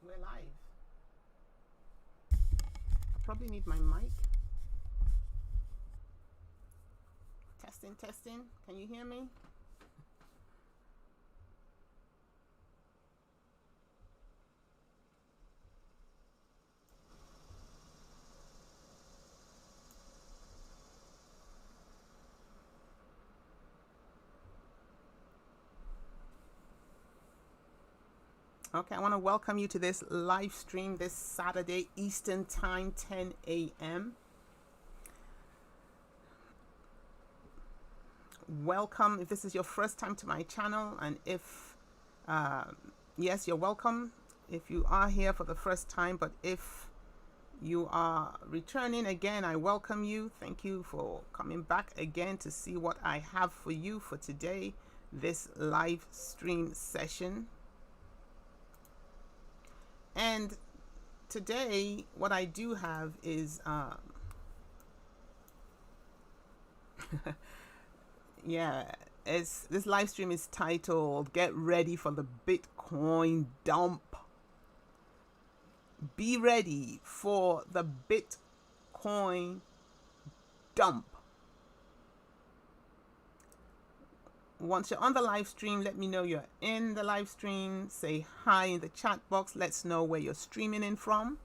We're live. I probably need my mic. Testing, testing. Can you hear me? Okay, I want to welcome you to this live stream this Saturday, Eastern Time, 10 a.m. Welcome if this is your first time to my channel, and if, yes, you're welcome if you are here for the first time, but if you are returning again, I welcome you. Thank you for coming back again to see what I have for you for today, this live stream session. And today, what I do have is, this live stream is titled, Get Ready for the Bitcoin Dump. Be ready for the Bitcoin dump. Once you're on the live stream, let me know you're in the live stream. Say hi in the chat box. Let's know where you're streaming in from.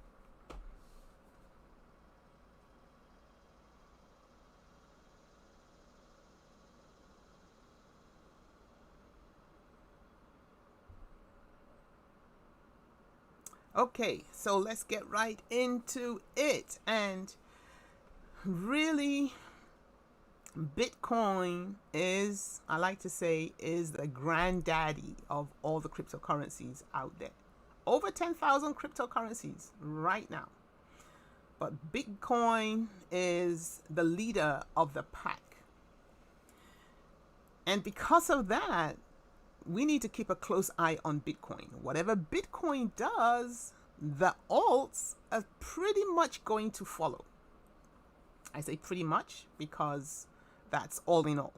Okay, so let's get right into it. And really, Bitcoin is, I like to say, is the granddaddy of all the cryptocurrencies out there. Over 10,000 cryptocurrencies right now. But Bitcoin is the leader of the pack. And because of that, we need to keep a close eye on Bitcoin. Whatever Bitcoin does, the alts are pretty much going to follow. I say pretty much because that's all in all.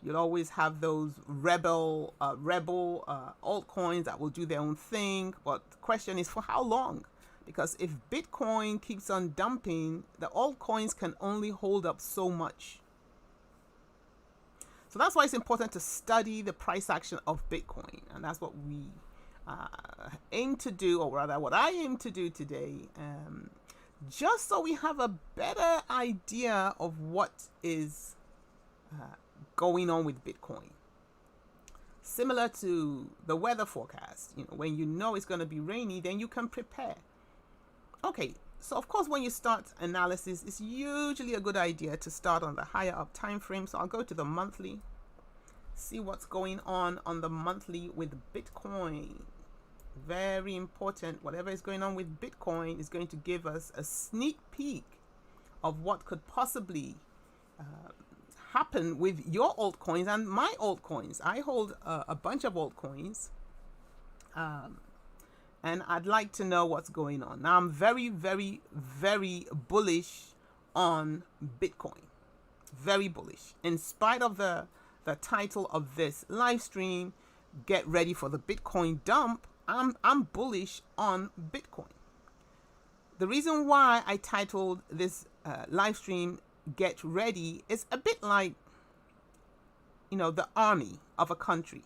You'll always have those rebel altcoins that will do their own thing. But the question is, for how long? Because if Bitcoin keeps on dumping, the altcoins can only hold up so much. So that's why it's important to study the price action of Bitcoin. And that's what we aim to do, or rather what I aim to do today, just so we have a better idea of what is going on with Bitcoin. Similar to the weather forecast, when you know it's going to be rainy, then you can prepare. Okay, so of course, when you start analysis, it's usually a good idea to start on the higher up time frame. So I'll go to the monthly, see what's going on the monthly with Bitcoin. Very important. Whatever is going on with Bitcoin is going to give us a sneak peek of what could possibly happen with your altcoins and my altcoins. I hold a bunch of altcoins, and I'd like to know what's going on. Now, I'm very, very, very bullish on Bitcoin. Very bullish. In spite of the title of this live stream, Get Ready for the Bitcoin Dump, I'm bullish on Bitcoin. The reason why I titled this live stream Get Ready is a bit like, the army of a country.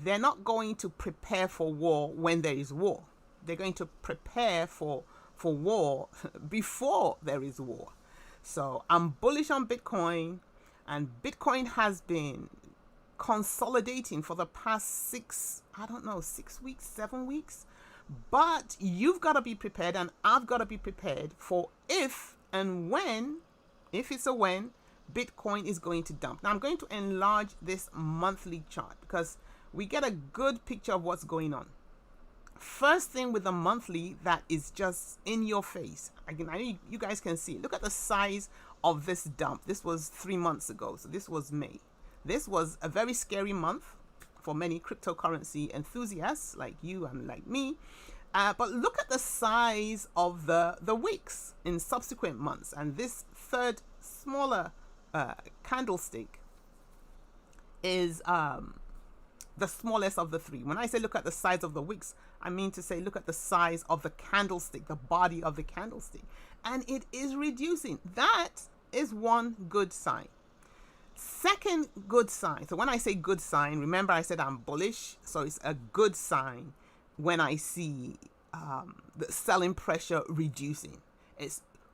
They're not going to prepare for war when there is war. They're going to prepare for war before there is war. So I'm bullish on Bitcoin, and Bitcoin has been consolidating for the past 6 weeks, 7 weeks. But you've got to be prepared, and I've got to be prepared for if and when, if it's a when, Bitcoin is going to dump. Now I'm going to enlarge this monthly chart because we get a good picture of what's going on. First thing with the monthly that is just in your face. Again, I know you guys can see. Look at the size of this dump. This was 3 months ago, so this was May. This was a very scary month for many cryptocurrency enthusiasts like you and like me. But look at the size of the wicks in subsequent months. And this third smaller candlestick is the smallest of the three. When I say look at the size of the wicks, I mean to say look at the size of the candlestick, the body of the candlestick. And it is reducing. That is one good sign. Second good sign. So when I say good sign, remember I said I'm bullish. So it's a good sign when I see the selling pressure reducing.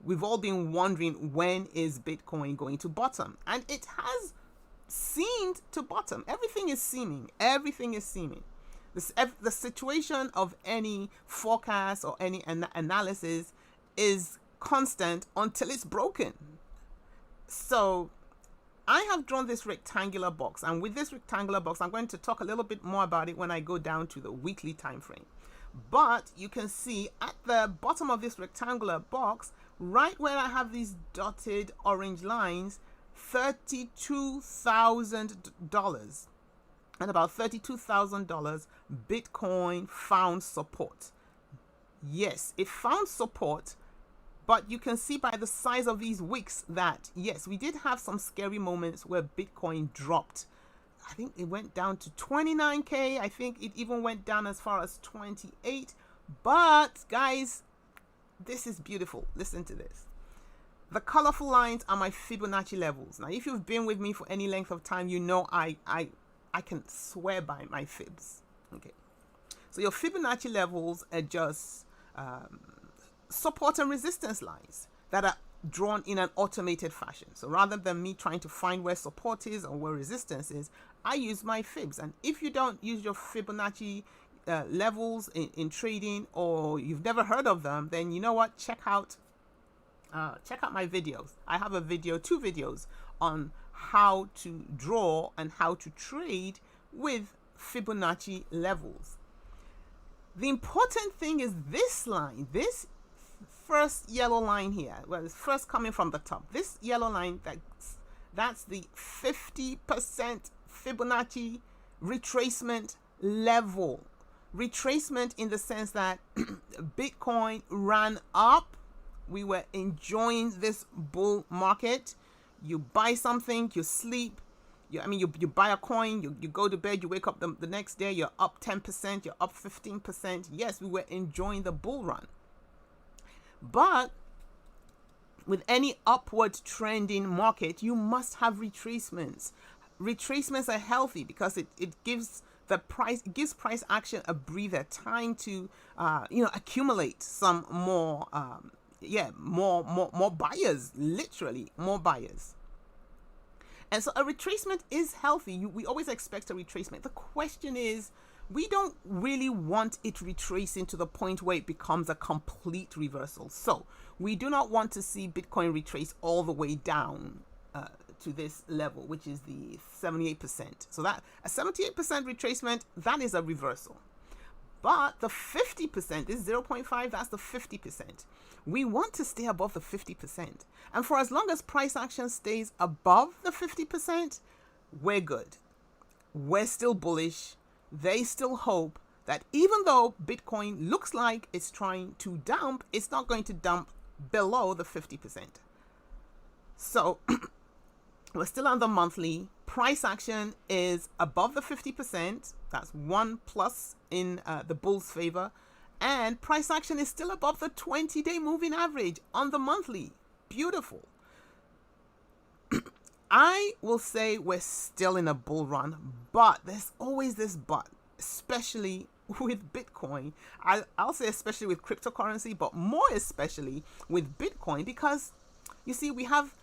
We've all been wondering, when is Bitcoin going to bottom? And it has seemed to bottom. Everything is seeming. The situation of any forecast or any analysis is constant until it's broken. So I have drawn this rectangular box, and with this rectangular box, I'm going to talk a little bit more about it when I go down to the weekly time frame. But you can see at the bottom of this rectangular box, right where I have these dotted orange lines, $32,000. At about $32,000, Bitcoin found support. Yes, it found support, but you can see by the size of these wicks that, yes, we did have some scary moments where Bitcoin dropped. I think it went down to 29K. I think it even went down as far as 28. But guys, this is beautiful. Listen to this. The colorful lines are my Fibonacci levels. Now, if you've been with me for any length of time, you know I can swear by my fibs. Okay. So your Fibonacci levels are just support and resistance lines that are drawn in an automated fashion. So rather than me trying to find where support is or where resistance is, I use my fibs. And if you don't use your Fibonacci levels in trading, or you've never heard of them, then you know what? Check out my videos. I have two videos on how to draw and how to trade with Fibonacci levels. The important thing is this line, this first yellow line here. Well, it's first coming from the top. This yellow line, that's the 50% Fibonacci retracement level. Retracement in the sense that Bitcoin ran up. We were enjoying this bull market. You buy something, you sleep. You buy a coin, you go to bed, you wake up the next day, you're up 10%, you're up 15%. Yes, we were enjoying the bull run. But with any upward trending market, you must have retracements. Retracements are healthy because it gives price action a breather, time to accumulate some more more buyers, literally more buyers. And so a retracement is healthy. We always expect a retracement. The question is, we don't really want it retracing to the point where it becomes a complete reversal. So we do not want to see Bitcoin retrace all the way down to this level, which is the 78%. So that a 78% retracement, that is a reversal. But the 50%, this 0.5, that's the 50%. We want to stay above the 50%. And for as long as price action stays above the 50%, we're good. We're still bullish. They still hope that even though Bitcoin looks like it's trying to dump, it's not going to dump below the 50%. So we're still on the monthly. Price action is above the 50%. That's one plus in the bull's favor. And price action is still above the 20-day moving average on the monthly. Beautiful. I will say we're still in a bull run, but there's always this but, especially with Bitcoin. I'll say especially with cryptocurrency, but more especially with Bitcoin, because you see, we have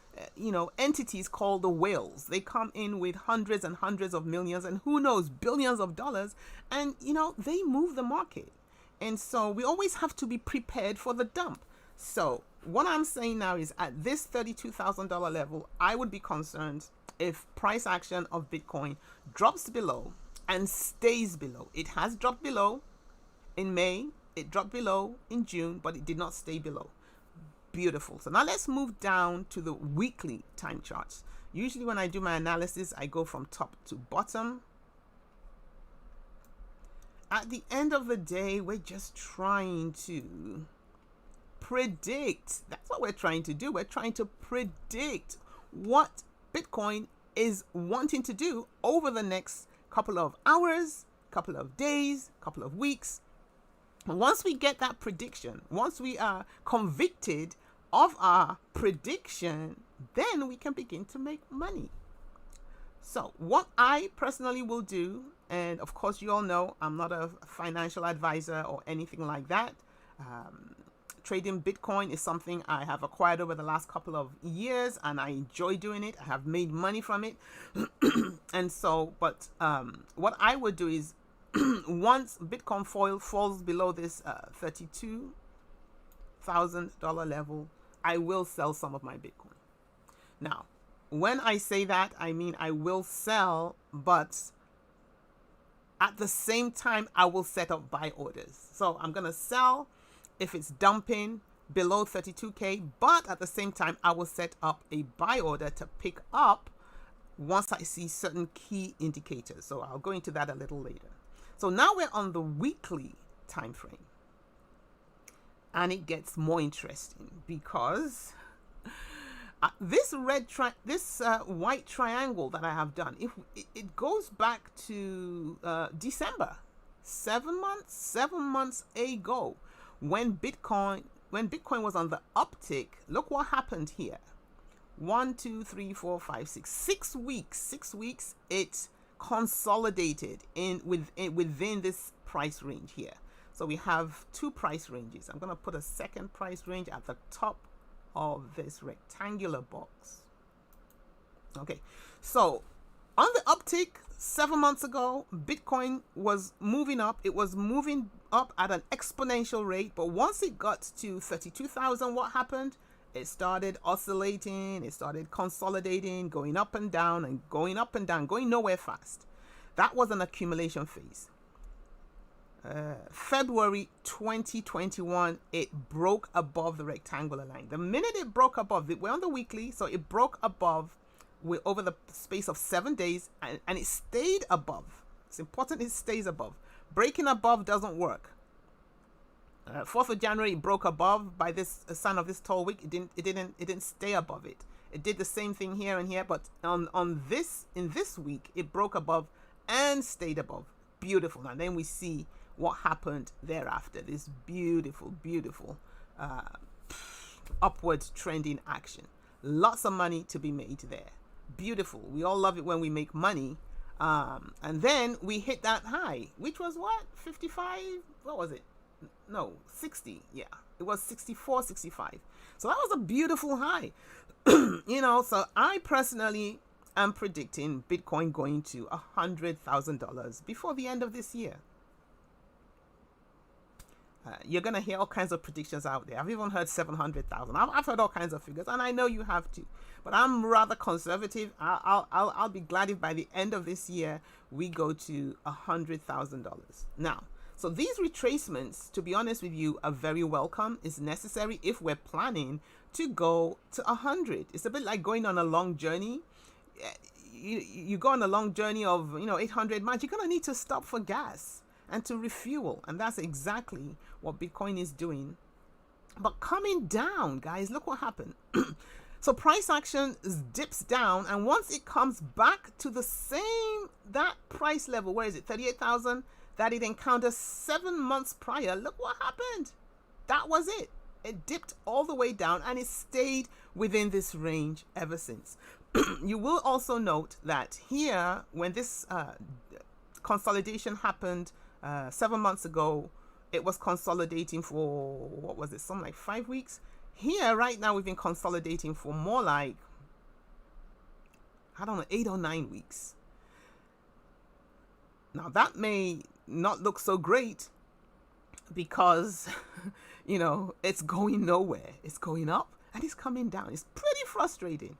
entities called the whales. They come in with hundreds and hundreds of millions and who knows, billions of dollars, and they move the market. And so we always have to be prepared for the dump. So what I'm saying now is, at this $32,000 level, I would be concerned if price action of Bitcoin drops below and stays below. It has dropped below in May, it dropped below in June, but it did not stay below. Beautiful. So now let's move down to the weekly time charts. Usually when I do my analysis, I go from top to bottom. At the end of the day, we're just trying to predict. That's what we're trying to do. We're trying to predict what Bitcoin is wanting to do over the next couple of hours, couple of days, couple of weeks. Once we get that prediction, once we are convicted of our prediction, then we can begin to make money. So what I personally will do, and of course you all know I'm not a financial advisor or anything like that. Trading Bitcoin is something I have acquired over the last couple of years, and I enjoy doing it. I have made money from it. And so, but what I would do is once Bitcoin falls below this $32,000 level, I will sell some of my Bitcoin. Now, when I say that, I mean I will sell, but at the same time, I will set up buy orders. So I'm going to sell if it's dumping below 32K, but at the same time, I will set up a buy order to pick up once I see certain key indicators. So I'll go into that a little later. So now we're on the weekly time frame, and it gets more interesting because this white triangle that I have done, if it goes back to December, 7 months ago, when Bitcoin was on the uptick. Look what happened here. 1, 2, 3, 4, 5, 6. 6 weeks. 6 weeks. It consolidated within this price range here. So we have two price ranges. I'm going to put a second price range at the top of this rectangular box. Okay, so on the uptick 7 months ago, Bitcoin was moving up. It was moving up at an exponential rate, but once it got to 32,000, what happened? It started oscillating, it started consolidating, going up and down and going up and down, going nowhere fast. That was an accumulation phase. February 2021, it broke above the rectangular line. The minute it broke above, we're on the weekly, so it broke above over the space of 7 days, and it stayed above. It's important it stays above. Breaking above doesn't work. 4th of January, it broke above by this sign of this tall wick. It didn't stay above it. It did the same thing here and here, but in this week, it broke above and stayed above. Beautiful. And then we see what happened thereafter. This beautiful upward trending action. Lots of money to be made there. Beautiful. We all love it when we make money. And then we hit that high, which was what? 55? What was it? No, 60. Yeah, it was 64, 65. So that was a beautiful high. So I personally am predicting Bitcoin going to $100,000 before the end of this year. You're going to hear all kinds of predictions out there. I've even heard 700,000. I've heard all kinds of figures, and I know you have too. But I'm rather conservative. I'll be glad if by the end of this year we go to $100,000. Now, so these retracements, to be honest with you, are very welcome. It's necessary if we're planning to go to 100. It's a bit like going on a long journey. You go on a long journey of 800 miles. You're gonna need to stop for gas and to refuel, and that's exactly what Bitcoin is doing. But coming down, guys, look what happened. So price action dips down, and once it comes back to that price level, where is it, 38,000, that it encountered 7 months prior, look what happened. That was it. It dipped all the way down, and it stayed within this range ever since. You will also note that here, when this consolidation happened 7 months ago, it was consolidating for, what was it, something like 5 weeks. Here right now we've been consolidating for more like, I don't know, 8 or 9 weeks. Now that may not look so great because it's going nowhere. It's going up and it's coming down. It's pretty frustrating,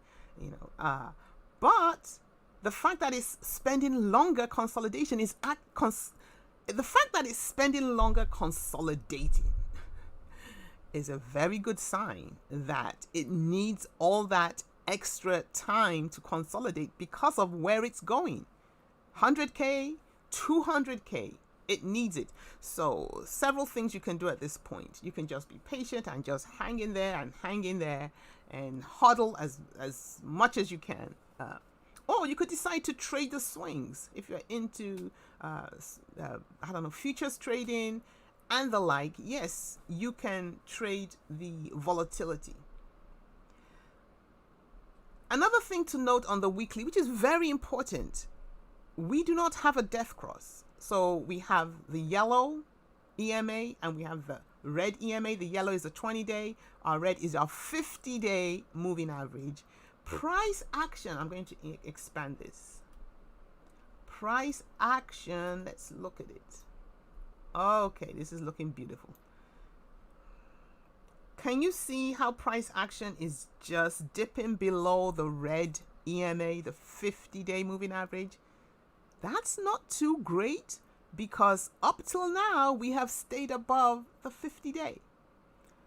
but the fact that it's spending longer consolidating is a very good sign that it needs all that extra time to consolidate because of where it's going. 100K, 200K, it needs it. So several things you can do at this point. You can just be patient and just hang in there and hodl as much as you can. Or you could decide to trade the swings if you're into, I don't know, futures trading and the like. Yes, you can trade the volatility. Another thing to note on the weekly, which is very important, we do not have a death cross. So we have the yellow EMA and we have the red EMA. The yellow is a 20-day. Our red is our 50-day moving average. Price action, I'm going to expand this. Price action, let's look at it. Okay, this is looking beautiful. Can you see how price action is just dipping below the red EMA, the 50-day moving average? That's not too great because up till now we have stayed above the 50-day.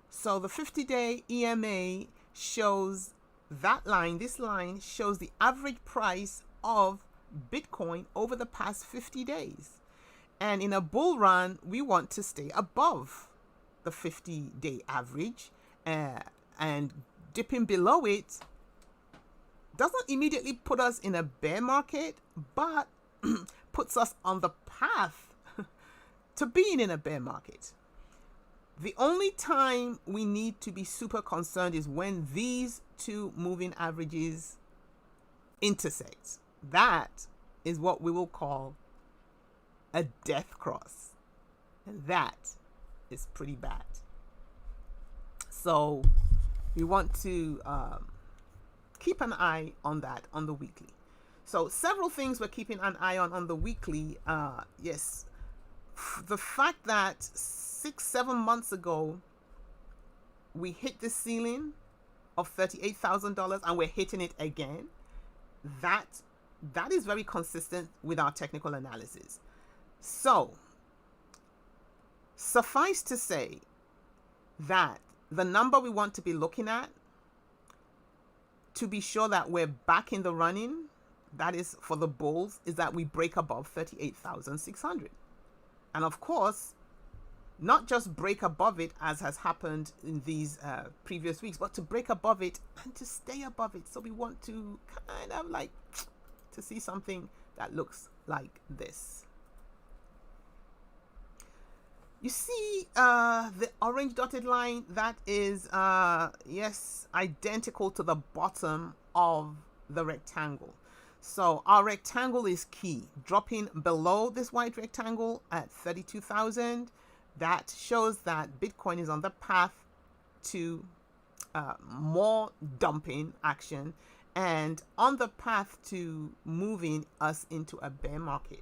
So the 50-day EMA shows that line, this line shows the average price of Bitcoin over the past 50 days. And in a bull run, we want to stay above the 50-day average, and dipping below it doesn't immediately put us in a bear market, but puts us on the path to being in a bear market. The only time we need to be super concerned is when these two moving averages intersect. That is what we will call a death cross. And that is pretty bad. So we want to keep an eye on that on the weekly. So several things we're keeping an eye on the weekly. Yes, the fact that 6-7 months ago we hit the ceiling of $38,000 and we're hitting it again, that is very consistent with our technical analysis. So suffice to say that the number we want to be looking at to be sure that we're back in the running, that is for the bulls, is that we break above 38,600. And of course, not just break above it as has happened in these previous weeks, but to break above it and to stay above it. So we want to kind of like to see something that looks like this. You see the orange dotted line, that is, yes, identical to the bottom of the rectangle. So our rectangle is key. Dropping below this white rectangle at 32,000, that shows that Bitcoin is on the path to more dumping action and on the path to moving us into a bear market.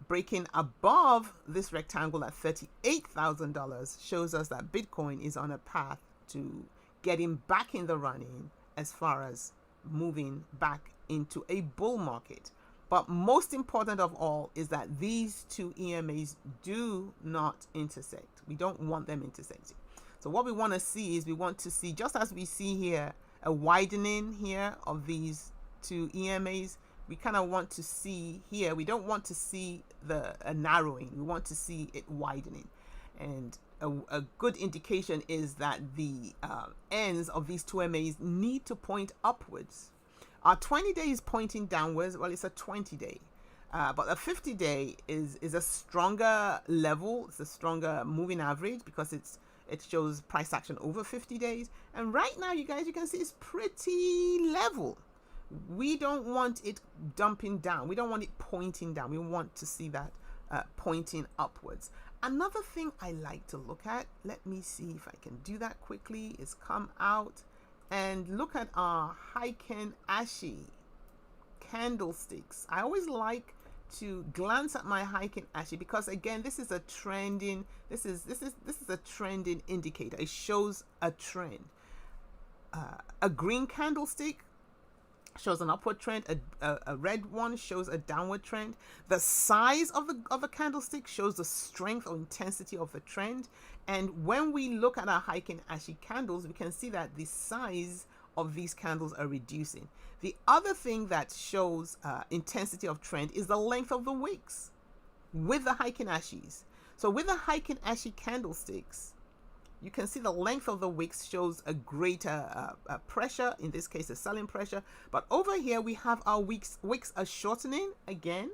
Breaking above this rectangle at $38,000 shows us that Bitcoin is on a path to getting back in the running as far as moving back into a bull market. But most important of all is that these two EMAs do not intersect. We don't want them intersecting. So what we want to see is we want to see, just as we see here, a widening here of these two EMAs, we kind of want to see here, we don't want to see a narrowing, we want to see it widening. And a good indication is that the ends of these two EMAs need to point upwards. Our 20-day is pointing downwards. Well, it's a 20-day. But a 50-day is a stronger level. It's a stronger moving average because it shows price action over 50 days. And right now, you guys, you can see it's pretty level. We don't want it dumping down. We don't want it pointing down. We want to see that pointing upwards. Another thing I like to look at, let me see if I can do that quickly, is come out and look at our Heiken Ashi candlesticks. I always like to glance at my Heiken Ashi because again, this is a trending, this is a trending indicator. It shows a trend. A green candlestick shows an upward trend. A red one shows a downward trend. The size of the candlestick shows the strength or intensity of the trend. And when we look at our Heiken Ashi candles, we can see that the size of these candles are reducing. The other thing that shows intensity of trend is the length of the wicks with the Heiken Ashis. So with the Heiken Ashi candlesticks, You can see the length of the wicks shows a greater pressure, in this case a selling pressure, but over here we have our wicks are shortening again.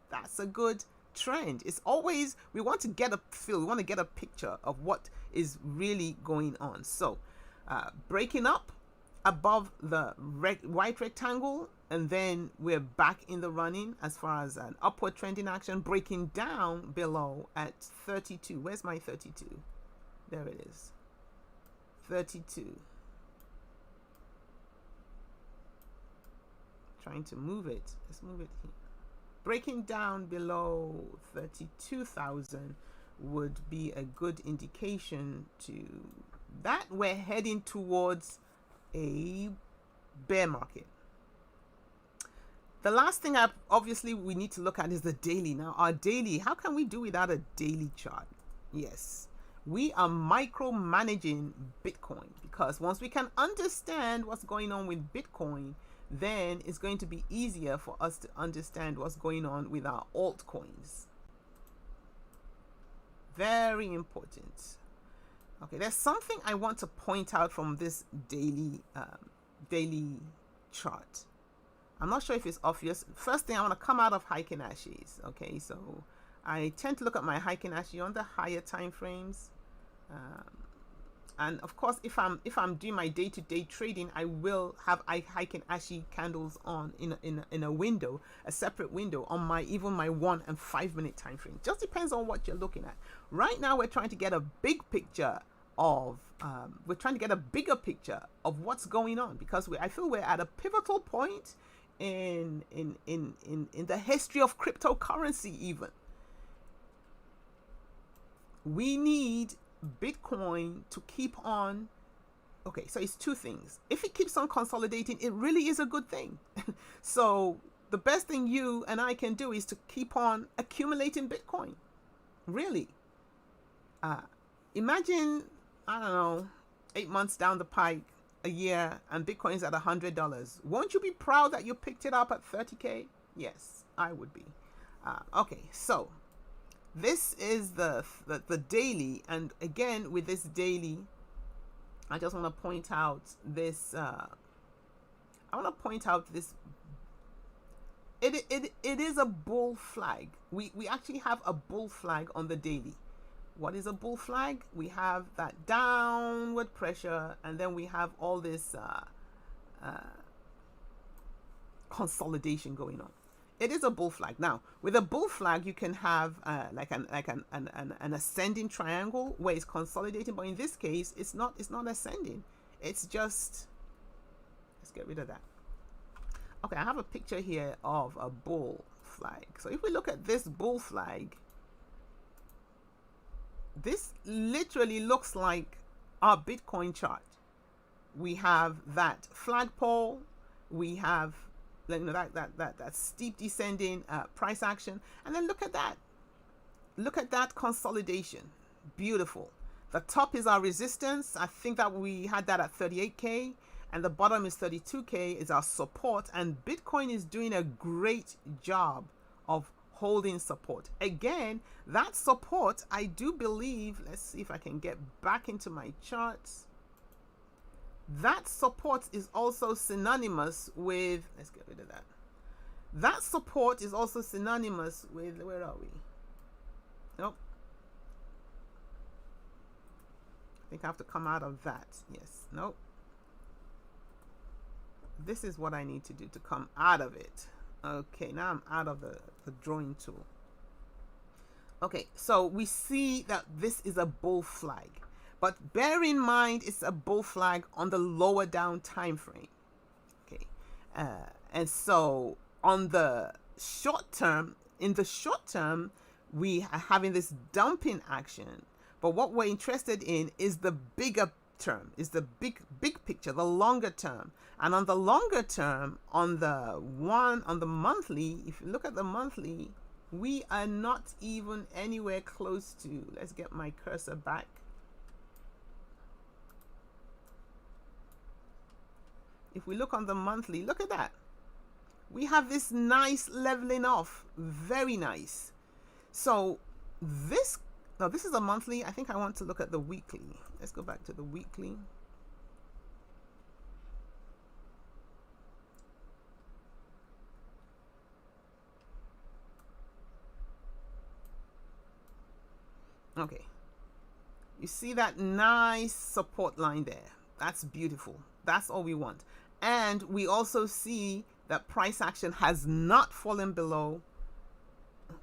That's a good trend. It's always, we want to get a feel, we want to get a picture of what is really going on. So breaking up above the white rectangle, and then we're back in the running as far as an upward trending action, breaking down below at 32. Where's my 32? There it is, 32. Trying to move it. Let's move it here. Breaking down below 32,000 would be a good indication to that we're heading towards a bear market. The last thing obviously we need to look at is the daily. Now our daily, how can we do without a daily chart? Yes, we are micromanaging Bitcoin, because once we can understand what's going on with Bitcoin, then it's going to be easier for us to understand what's going on with our altcoins. Very important. Okay, there's something I want to point out from this daily chart. I'm not sure if it's obvious. First thing, I want to come out of Heikin Ashes. Okay, so I tend to look at my Heikin Ashi on the higher time frames. And of course, if I'm doing my day-to-day trading, I will have Heikin Ashi candles on in a window, a separate window on my even my 1 and 5 minute time frame. Just depends on what you're looking at. Right now, we're trying to get a big picture of we're trying to get a bigger picture of what's going on, because I feel we're at a pivotal point in the history of cryptocurrency. Even we need Bitcoin to keep on. Okay, so it's two things. If it keeps on consolidating, it really is a good thing. So the best thing you and I can do is to keep on accumulating Bitcoin. Really, imagine, I don't know, 8 months down the pike, a year, and Bitcoin's at $100. Won't you be proud that you picked it up at 30K? Yes, I would be. Okay, so this is the daily, and again with this daily, I just want to point out this. I want to point out this. It is a bull flag. We actually have a bull flag on the daily. What is a bull flag? We have that downward pressure, and then we have all this consolidation going on. It is a bull flag. Now, with a bull flag, you can have like an ascending triangle where it's consolidating, but in this case, it's not ascending. It's just, let's get rid of that. Okay, I have a picture here of a bull flag. So if we look at this bull flag, this literally looks like our Bitcoin chart. We have that flagpole, we have that steep descending price action, and then look at that consolidation. Beautiful. The top is our resistance. I think that we had that at 38K, and the bottom is 32K is our support, and Bitcoin is doing a great job of holding support. Again, that support, I do believe, let's see if I can get back into my charts. That support is also synonymous with, let's get rid of that. That support is also synonymous with, where are we? Nope. I think I have to come out of that. Yes. Nope. This is what I need to do to come out of it. Okay, now I'm out of the drawing tool. Okay, so we see that this is a bull flag, but bear in mind it's a bull flag on the lower down time frame. Okay, and so on the short term, in the short term, we are having this dumping action, but what we're interested in is the bigger term, is the big picture, the longer term. And on the longer term, on the monthly, if you look at the monthly, we are not even anywhere close to, let's get my cursor back. If we look on the monthly, look at that. We have this nice leveling off, very nice. So this No, this is a monthly. I think I want to look at the weekly. Let's go back to the weekly. Okay. You see that nice support line there? That's beautiful. That's all we want. And we also see that price action has not fallen below. Okay,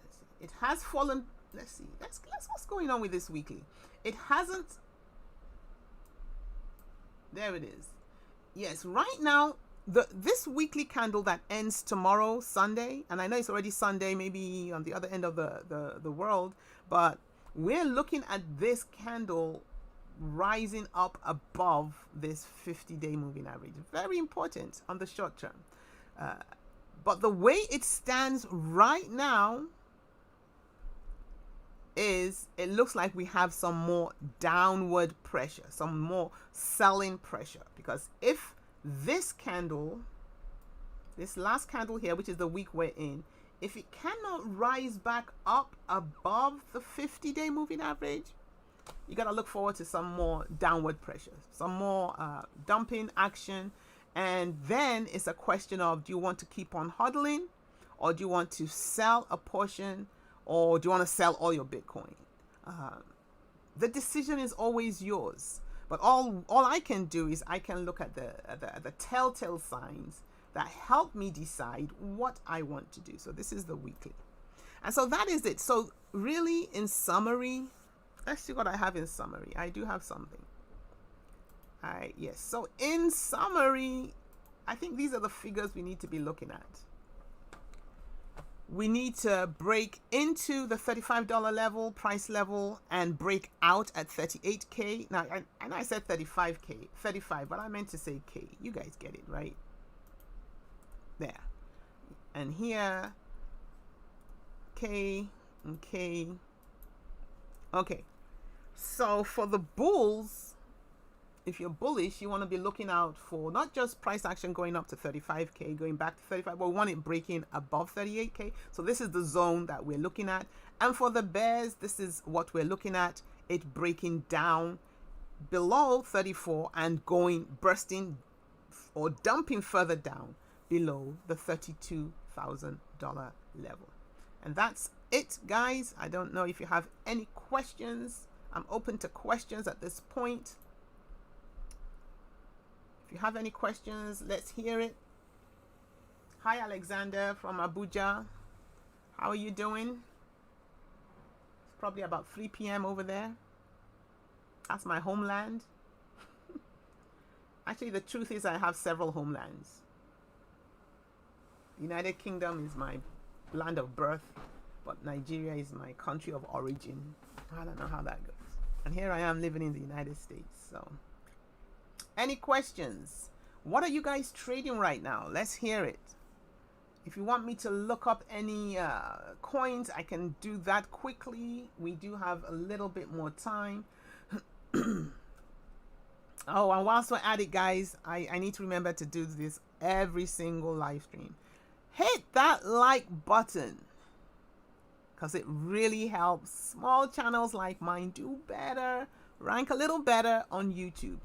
let's see. It has fallen. Let's see. Let's what's going on with this weekly. It hasn't. There it is. Yes, right now, this weekly candle that ends tomorrow, Sunday, and I know it's already Sunday, maybe on the other end of the world, but we're looking at this candle rising up above this 50-day moving average. Very important on the short term. But the way it stands right now is it looks like we have some more downward pressure, some more selling pressure. Because if this candle, this last candle here, which is the week we're in, if it cannot rise back up above the 50-day moving average, you got to look forward to some more downward pressure, some more dumping action. And then it's a question of, do you want to keep on hodling, or do you want to sell a portion, or do you want to sell all your Bitcoin? The decision is always yours. But all I can do is I can look at the telltale signs that help me decide what I want to do. So this is the weekly. And so that is it. So really, in summary, let's see what I have in summary. I do have something. Yes. So in summary, I think these are the figures we need to be looking at. We need to break into the $35 level, price level, and break out at 38K. Now, I know I said 35K, 35, but I meant to say K. You guys get it, right? There. And here, K and K. Okay. So for the bulls, if you're bullish, you want to be looking out for not just price action going up to 35K, going back to 35, but we want it breaking above 38K. So this is the zone that we're looking at. And for the bears, this is what we're looking at, it breaking down below 34 and bursting or dumping further down below the $32,000 level. And that's it, guys. I don't know if you have any questions. I'm open to questions at this point. If you have any questions, let's hear it. Hi, Alexander from Abuja. How are you doing? It's probably about 3 p.m. over there. That's my homeland. Actually, the truth is I have several homelands. United Kingdom is my land of birth, but Nigeria is my country of origin. I don't know how that goes. And here I am living in the United States, so... Any questions? What are you guys trading right now? Let's hear it. If you want me to look up any coins, I can do that quickly. We do have a little bit more time. Oh, and whilst we're at it, guys, I need to remember to do this every single live stream. Hit that like button, because it really helps small channels like mine do better, rank a little better on YouTube.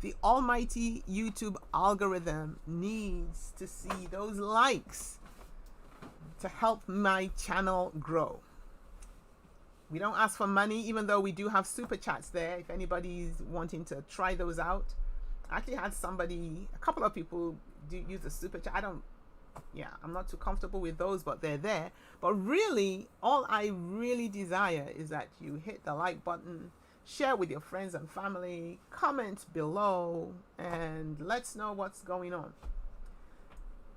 The almighty YouTube algorithm needs to see those likes to help my channel grow. We don't ask for money, even though we do have super chats there. If anybody's wanting to try those out. I actually had a couple of people do use the super chat. I'm not too comfortable with those, but they're there. But really, all I really desire is that you hit the like button, share with your friends and family, comment below, and let's know what's going on.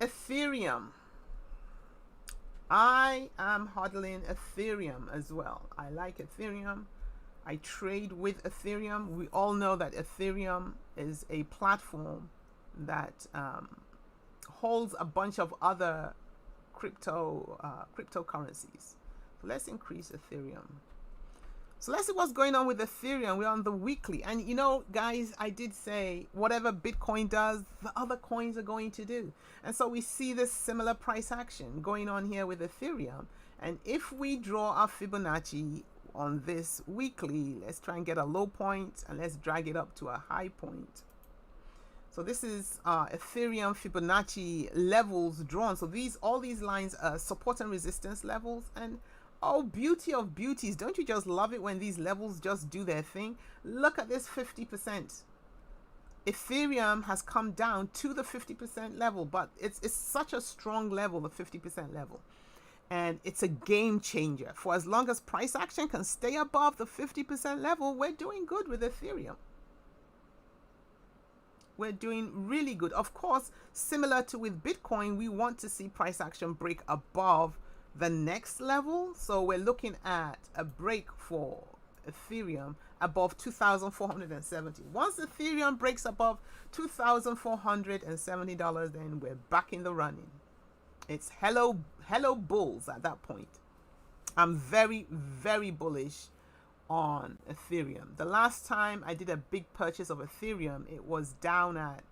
Ethereum. I am hodling Ethereum as well. I like Ethereum. I trade with Ethereum. We all know that Ethereum is a platform that holds a bunch of other cryptocurrencies. So let's increase Ethereum. So let's see what's going on with Ethereum. We're on the weekly. And you know, guys, I did say whatever Bitcoin does, the other coins are going to do. And so we see this similar price action going on here with Ethereum. And if we draw our Fibonacci, on this weekly. Let's try and get a low point and let's drag it up to a high point. So this is Ethereum Fibonacci levels drawn. So all these lines are support and resistance levels. And oh, beauty of beauties. Don't you just love it when these levels just do their thing? Look at this 50%. Ethereum has come down to the 50% level, but it's such a strong level, the 50% level. And it's a game changer. For as long as price action can stay above the 50% level, we're doing good with Ethereum. We're doing really good. Of course, similar to with Bitcoin, we want to see price action break above the next level. So we're looking at a break for Ethereum above 2,470. Once Ethereum breaks above $2,470, then we're back in the running. It's hello bulls at that point. I'm very, very bullish on Ethereum. The last time I did a big purchase of Ethereum, it was down at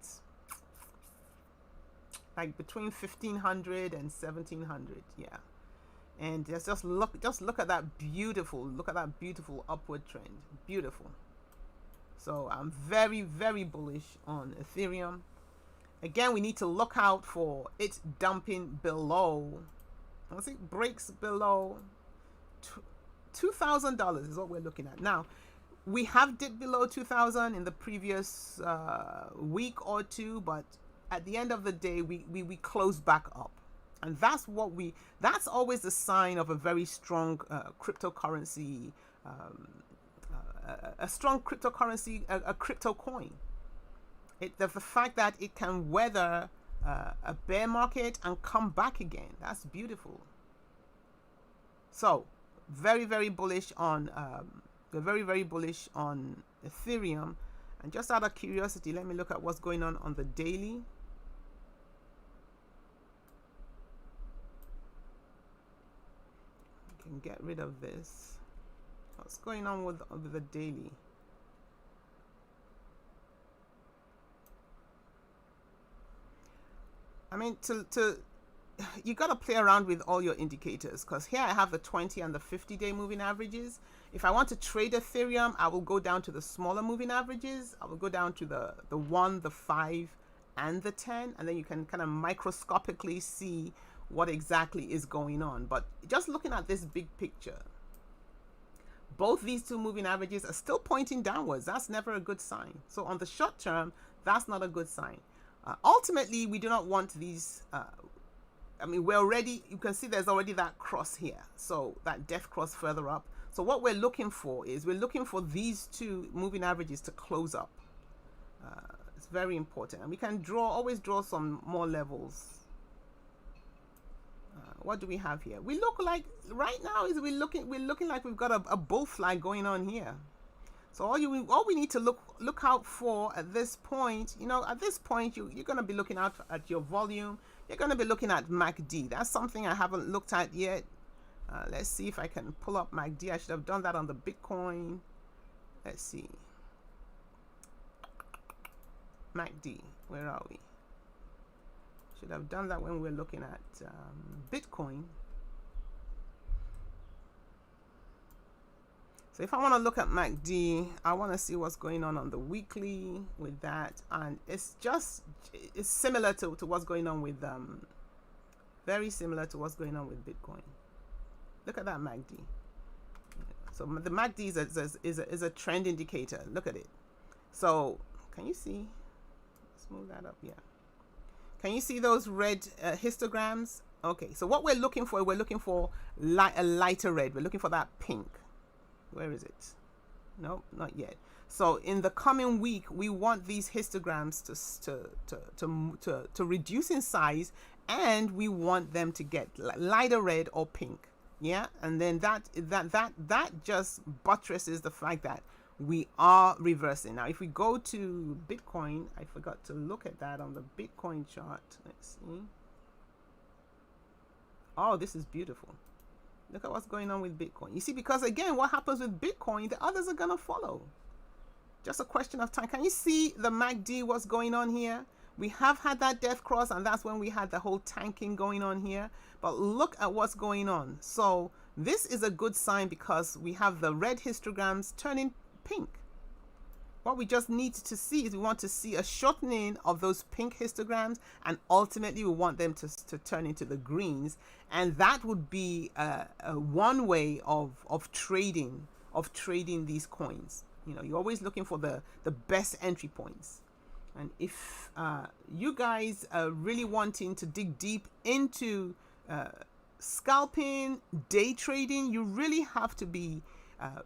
like between 1,500 and 1,700. Yeah. And just look at that beautiful upward trend. Beautiful. So I'm very, very bullish on Ethereum. Again, we need to look out for it dumping below. Once it breaks below $2,000 is what we're looking at. Now, we have dipped below 2,000 in the previous week or two, but at the end of the day, we closed back up. And that's always the sign of a very strong cryptocurrency, a strong cryptocurrency, a crypto coin. The fact that it can weather a bear market and come back again, that's beautiful. So very, very bullish on Ethereum. And just out of curiosity, let me look at what's going on the daily. We can get rid of this. What's going on with the daily? I mean, you got to play around with all your indicators, because here I have the 20 and the 50-day moving averages. If I want to trade Ethereum, I will go down to the smaller moving averages. I will go down to the 1, the 5, and the 10, and then you can kind of microscopically see what exactly is going on. But just looking at this big picture, both these two moving averages are still pointing downwards. That's never a good sign. So on the short term, that's not a good sign. Ultimately, we do not want these. I mean, you can see there's already that cross here. So that death cross further up. So what we're looking for is these two moving averages to close up. It's very important. And we can always draw some more levels. What do we have here? We look like right now we're looking like we've got a bull flag going on here. So all we need to look out for at this point, at this point you're going to be looking out at your volume. You're going to be looking at MACD. That's something I haven't looked at yet. Let's see if I can pull up MACD. I should have done that on the Bitcoin. Let's see. MACD, where are we? Should have done that when we were looking at Bitcoin. So if I want to look at MACD, I want to see what's going on the weekly with that. And it's similar to what's going on with, very similar to what's going on with Bitcoin. Look at that MACD. So the MACD is a trend indicator. Look at it. So can you see? Let's move that up. Yeah. Can you see those red histograms? Okay. So what we're looking for a lighter red. We're looking for that pink. Where is it? No, not yet. So in the coming week, we want these histograms to reduce in size, and we want them to get lighter red or pink. Yeah, and then that just buttresses the fact that we are reversing. Now, if we go to Bitcoin, I forgot to look at that on the Bitcoin chart. Let's see. Oh, this is beautiful. Look at what's going on with Bitcoin. You see, because again, what happens with Bitcoin, the others are going to follow. Just a question of time. Can you see the MACD, what's going on here? We have had that death cross, and that's when we had the whole tanking going on here. But look at what's going on. So this is a good sign because we have the red histograms turning pink. What we just need to see is we want to see a shortening of those pink histograms, and ultimately we want them to turn into the greens, and that would be one way of trading these coins. You know, you're always looking for the best entry points. And if you guys are really wanting to dig deep into scalping, day trading, you really have to be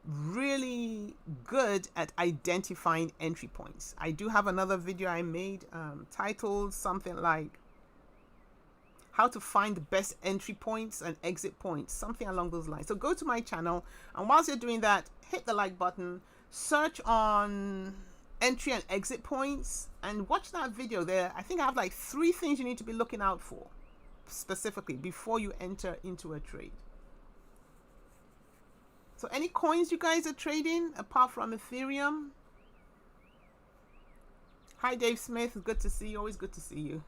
really good at identifying entry points. I do have another video I made titled something like how to find the best entry points and exit points, something along those lines. So go to my channel, and whilst you're doing that, hit the like button, search on entry and exit points, and watch that video there. I think I have like 3 things you need to be looking out for specifically before you enter into a trade. So any coins you guys are trading apart from Ethereum? Hi Dave Smith, good to see you, always good to see you.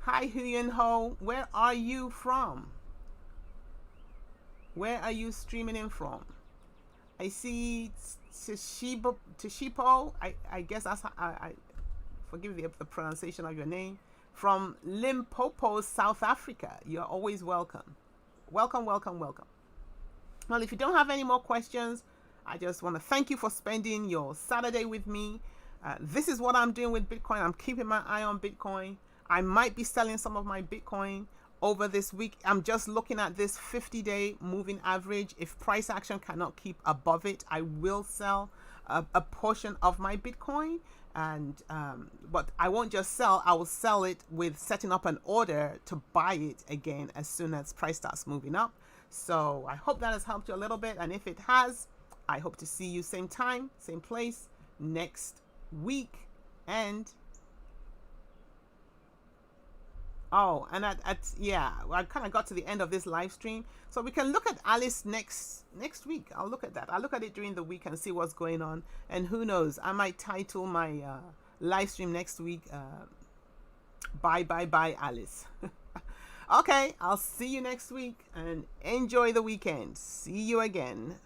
Hi Huyen Ho, where are you from? Where are you streaming in from? I see Tishipo, I guess that's I forgive the pronunciation of your name, from Limpopo, South Africa. You're always welcome. Welcome, welcome, welcome. Well, if you don't have any more questions, I just want to thank you for spending your Saturday with me. This is what I'm doing with Bitcoin. I'm keeping my eye on Bitcoin. I might be selling some of my Bitcoin over this week. I'm just looking at this 50-day moving average. If price action cannot keep above it, I will sell a portion of my Bitcoin. And but I won't just sell, I will sell it with setting up an order to buy it again as soon as price starts moving up. So I hope that has helped you a little bit, and if it has, I hope to see you same time, same place next week. And oh, and yeah, I kind of got to the end of this live stream, so we can look at Alice next week. I'll look at that. I'll look at it during the week and see what's going on, and who knows, I might title my live stream next week bye Alice. Okay, I'll see you next week, and enjoy the weekend. See you again.